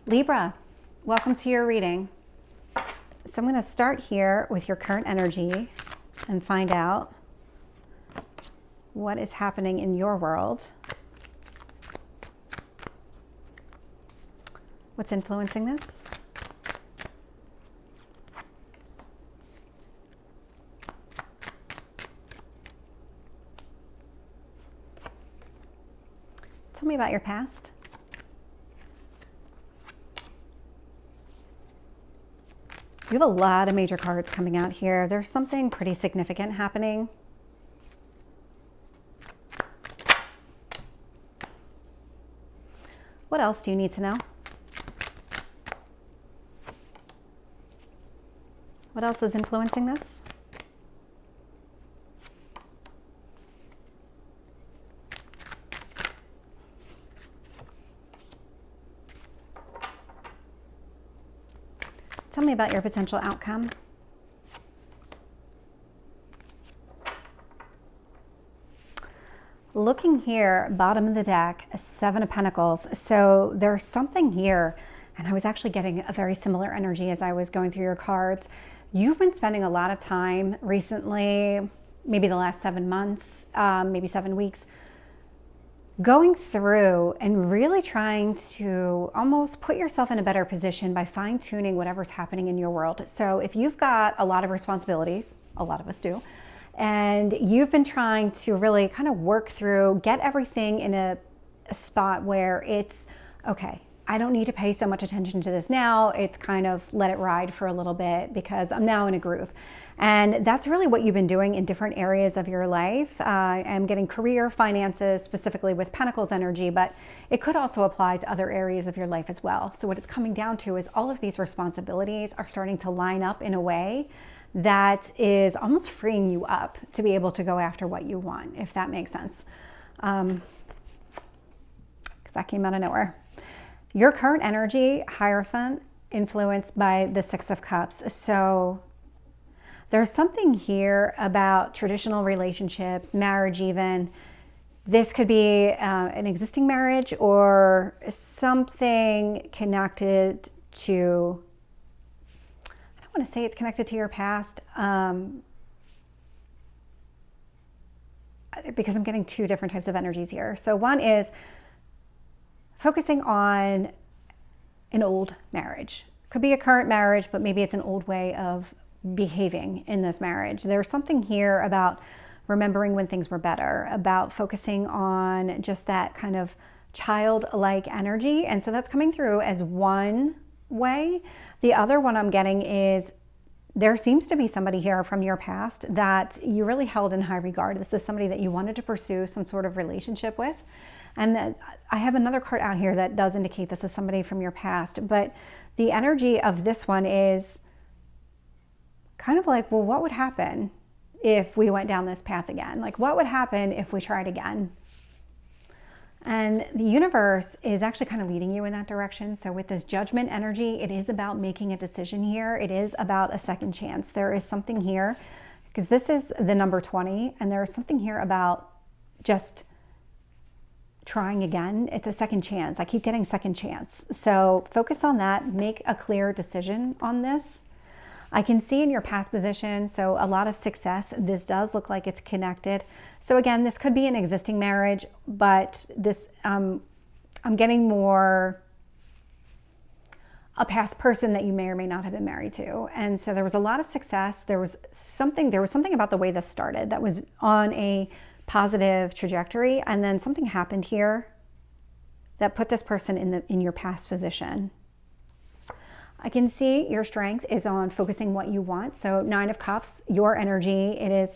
Libra, welcome to your reading. So I'm going to start here with your current energy and find out what is happening in your world. What's influencing this? Tell me about your past. You have a lot of major cards coming out here. There's something pretty significant happening. What else do you need to know? What else is influencing this? Tell me about your potential outcome. Looking here, bottom of the deck, Seven of Pentacles. So there's something here, and I was actually getting a very similar energy as I was going through your cards. You've been spending a lot of time recently, maybe the last 7 months, maybe 7 weeks, going through and really trying to almost put yourself in a better position by fine-tuning whatever's happening in your world. So if you've got a lot of responsibilities, a lot of us do, and you've been trying to really kind of work through, get everything in a spot where it's, okay, I don't need to pay so much attention to this now. It's kind of let it ride for a little bit because I'm now in a groove. And that's really what you've been doing in different areas of your life. I'm getting career, finances, specifically with Pentacles energy, but it could also apply to other areas of your life as well. So what it's coming down to is all of these responsibilities are starting to line up in a way that is almost freeing you up to be able to go after what you want, if that makes sense. Because that came out of nowhere. Your current energy, Hierophant, influenced by the Six of Cups. So there's something here about traditional relationships, marriage even. This could be an existing marriage or something connected to, I don't want to say it's connected to your past, because I'm getting two different types of energies here. So one is focusing on an old marriage. Could be a current marriage, but maybe it's an old way of behaving in this marriage. There's something here about remembering when things were better, about focusing on just that kind of childlike energy. And so that's coming through as one way. The other one I'm getting is there seems to be somebody here from your past that you really held in high regard. This is somebody that you wanted to pursue some sort of relationship with. And I have another card out here that does indicate this is somebody from your past. But the energy of this one is kind of like, well, what would happen if we went down this path again? Like, what would happen if we tried again? And the universe is actually kind of leading you in that direction. So with this Judgment energy, it is about making a decision here. It is about a second chance. There is something here, because this is the number 20, and there is something here about just trying again. It's a second chance. I keep getting second chance. So focus on that. Make a clear decision on this. I can see in your past position, so a lot of success. This does look like it's connected. So again, this could be an existing marriage, but this, I'm getting more a past person that you may or may not have been married to. And so there was a lot of success. There was something about the way this started that was on a positive trajectory. And then something happened here that put this person in your past position. I can see your strength is on focusing what you want. So Nine of Cups, your energy, it is,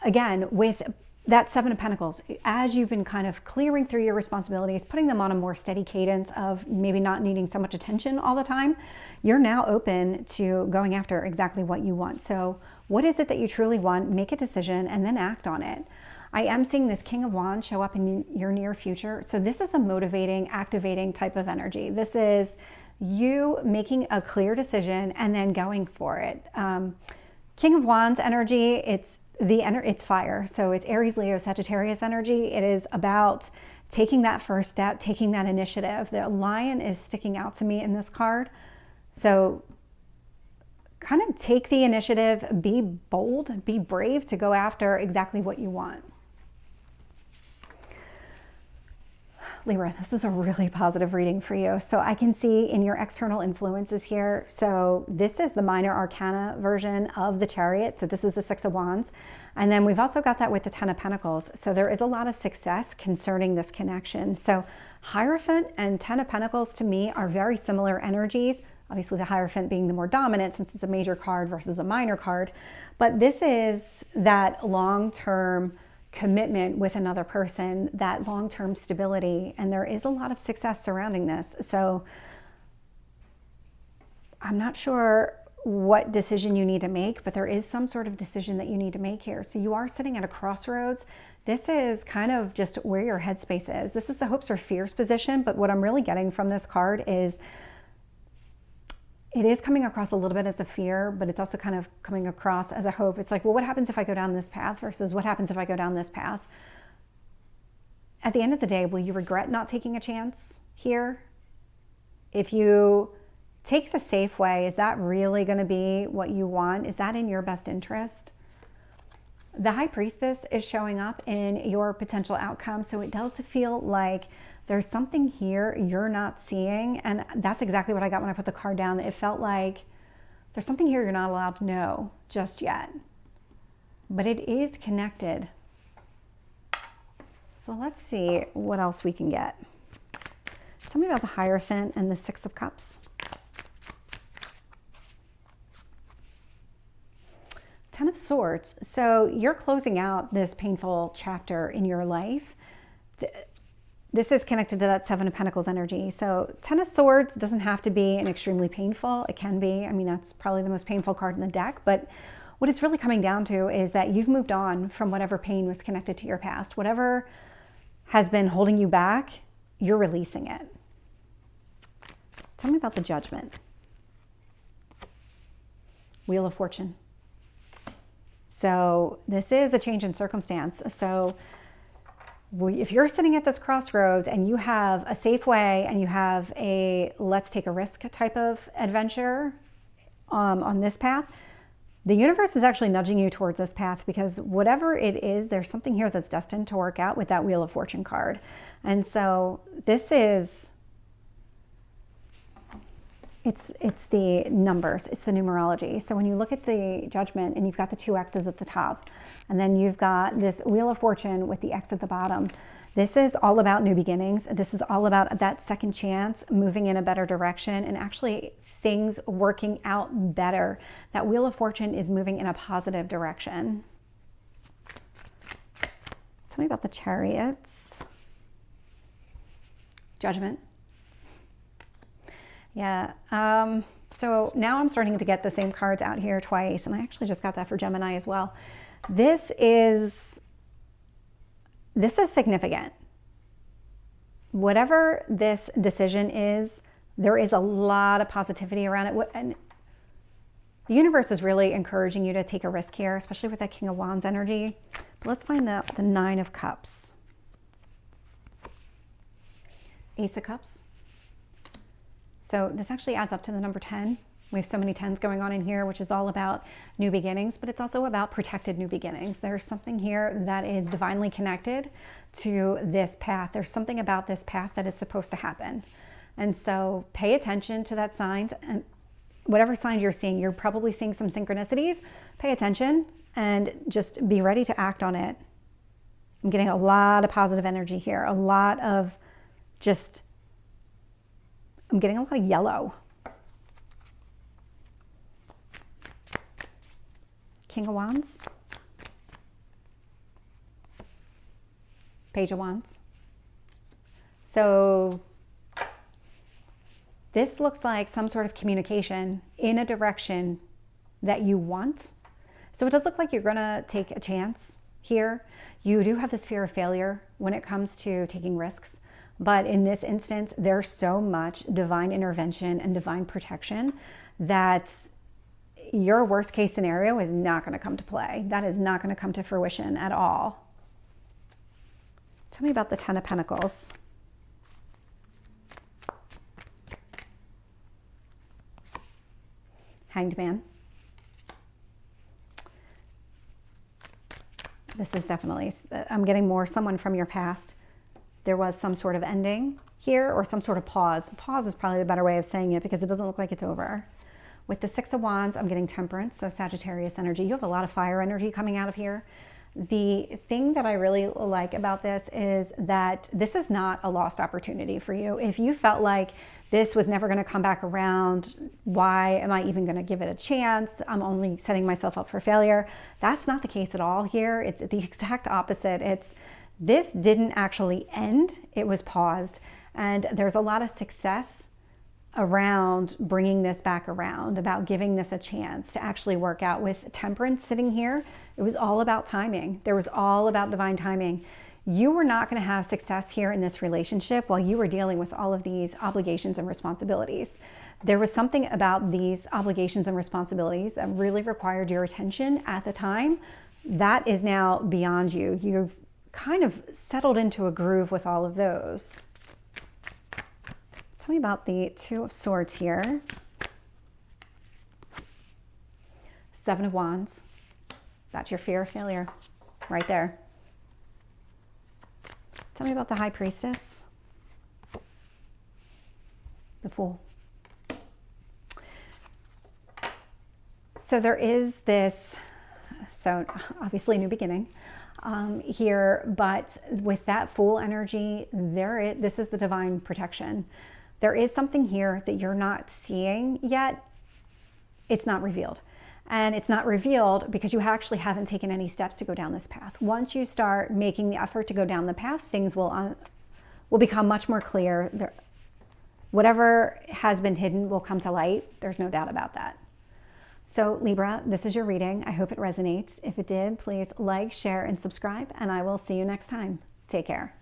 again, with that Seven of Pentacles, as you've been kind of clearing through your responsibilities, putting them on a more steady cadence of maybe not needing so much attention all the time, you're now open to going after exactly what you want. So what is it that you truly want? Make a decision and then act on it. I am seeing this King of Wands show up in your near future. So this is a motivating, activating type of energy. This is you making a clear decision and then going for it. King of Wands energy, it's fire. So it's Aries, Leo, Sagittarius energy. It is about taking that first step, taking that initiative. The lion is sticking out to me in this card. So kind of take the initiative, be bold, be brave to go after exactly what you want. Libra, this is a really positive reading for you. So I can see in your external influences here. So this is the minor arcana version of the Chariot. So this is the Six of Wands. And then we've also got that with the Ten of Pentacles. So there is a lot of success concerning this connection. So Hierophant and Ten of Pentacles to me are very similar energies. Obviously the Hierophant being the more dominant since it's a major card versus a minor card. But this is that long-term commitment with another person, that long-term stability, and there is a lot of success surrounding this. So I'm not sure what decision you need to make, but there is some sort of decision that you need to make here. So you are sitting at a crossroads. This is kind of just where your headspace is. This is the hopes or fears position, but what I'm really getting from this card is it is coming across a little bit as a fear, but it's also kind of coming across as a hope. It's like, well, what happens if I go down this path versus what happens if I go down this path? At the end of the day, will you regret not taking a chance here? If you take the safe way, is that really going to be what you want? Is that in your best interest? The High Priestess is showing up in your potential outcome. So it does feel like there's something here you're not seeing. And that's exactly what I got when I put the card down. It felt like there's something here you're not allowed to know just yet. But it is connected. So let's see what else we can get. Tell me about the Hierophant and the Six of Cups. Ten of Swords. So you're closing out this painful chapter in your life. This is connected to that Seven of Pentacles energy. So Ten of Swords doesn't have to be an extremely painful. It can be. I mean, that's probably the most painful card in the deck. But what it's really coming down to is that you've moved on from whatever pain was connected to your past. Whatever has been holding you back, you're releasing it. Tell me about the Judgment. Wheel of Fortune. So this is a change in circumstance. So if you're sitting at this crossroads and you have a safe way and you have a let's take a risk type of adventure on this path, the universe is actually nudging you towards this path because whatever it is, there's something here that's destined to work out with that Wheel of Fortune card. And so this is, it's the numbers, it's the numerology. So when you look at the Judgment and you've got the two X's at the top, and then you've got this Wheel of Fortune with the X at the bottom. This is all about new beginnings. This is all about that second chance, moving in a better direction, and actually things working out better. That Wheel of Fortune is moving in a positive direction. Tell me about the Chariots. Judgment. Yeah. So now I'm starting to get the same cards out here twice, and I actually just got that for Gemini as well. This is significant. Whatever this decision is, there is a lot of positivity around it. And the universe is really encouraging you to take a risk here, especially with that King of Wands energy. But let's find the Nine of Cups. Ace of Cups. So this actually adds up to the number 10. We have so many 10s going on in here, which is all about new beginnings, but it's also about protected new beginnings. There's something here that is divinely connected to this path. There's something about this path that is supposed to happen. And so pay attention to that signs, and whatever signs you're seeing, you're probably seeing some synchronicities. Pay attention and just be ready to act on it. I'm getting a lot of positive energy here, a lot of just, I'm getting a lot of yellow. King of Wands, Page of Wands. So this looks like some sort of communication in a direction that you want. So it does look like you're gonna take a chance here. You do have this fear of failure when it comes to taking risks, but in this instance, there's so much divine intervention and divine protection that your worst case scenario is not going to come to play. That is not going to come to fruition at all. Tell me about the Ten of Pentacles. Hanged Man. This is definitely, I'm getting more someone from your past. There was some sort of ending here or some sort of pause. Pause is probably the better way of saying it because it doesn't look like it's over. With the Six of Wands, I'm getting Temperance, so Sagittarius energy. You have a lot of fire energy coming out of here. The thing that I really like about this is that this is not a lost opportunity for you. If you felt like this was never going to come back around, why am I even going to give it a chance? I'm only setting myself up for failure. That's not the case at all here. It's the exact opposite. It's this didn't actually end. It was paused. And there's a lot of success around bringing this back around, about giving this a chance to actually work out. With Temperance sitting here, it was all about timing. There was all about divine timing. You were not going to have success here in this relationship while you were dealing with all of these obligations and responsibilities. There was something about these obligations and responsibilities that really required your attention at the time. That is now beyond you. You've kind of settled into a groove with all of those. Tell me about the Two of Swords here. Seven of Wands. That's your fear of failure right there. Tell me about the High Priestess. The Fool. So there is this, so obviously new beginning here, but with that Fool energy, this is the divine protection. There is something here that you're not seeing yet. It's not revealed. And it's not revealed because you actually haven't taken any steps to go down this path. Once you start making the effort to go down the path, things will become much more clear. Whatever has been hidden will come to light. There's no doubt about that. So Libra, this is your reading. I hope it resonates. If it did, please like, share, and subscribe, and I will see you next time. Take care.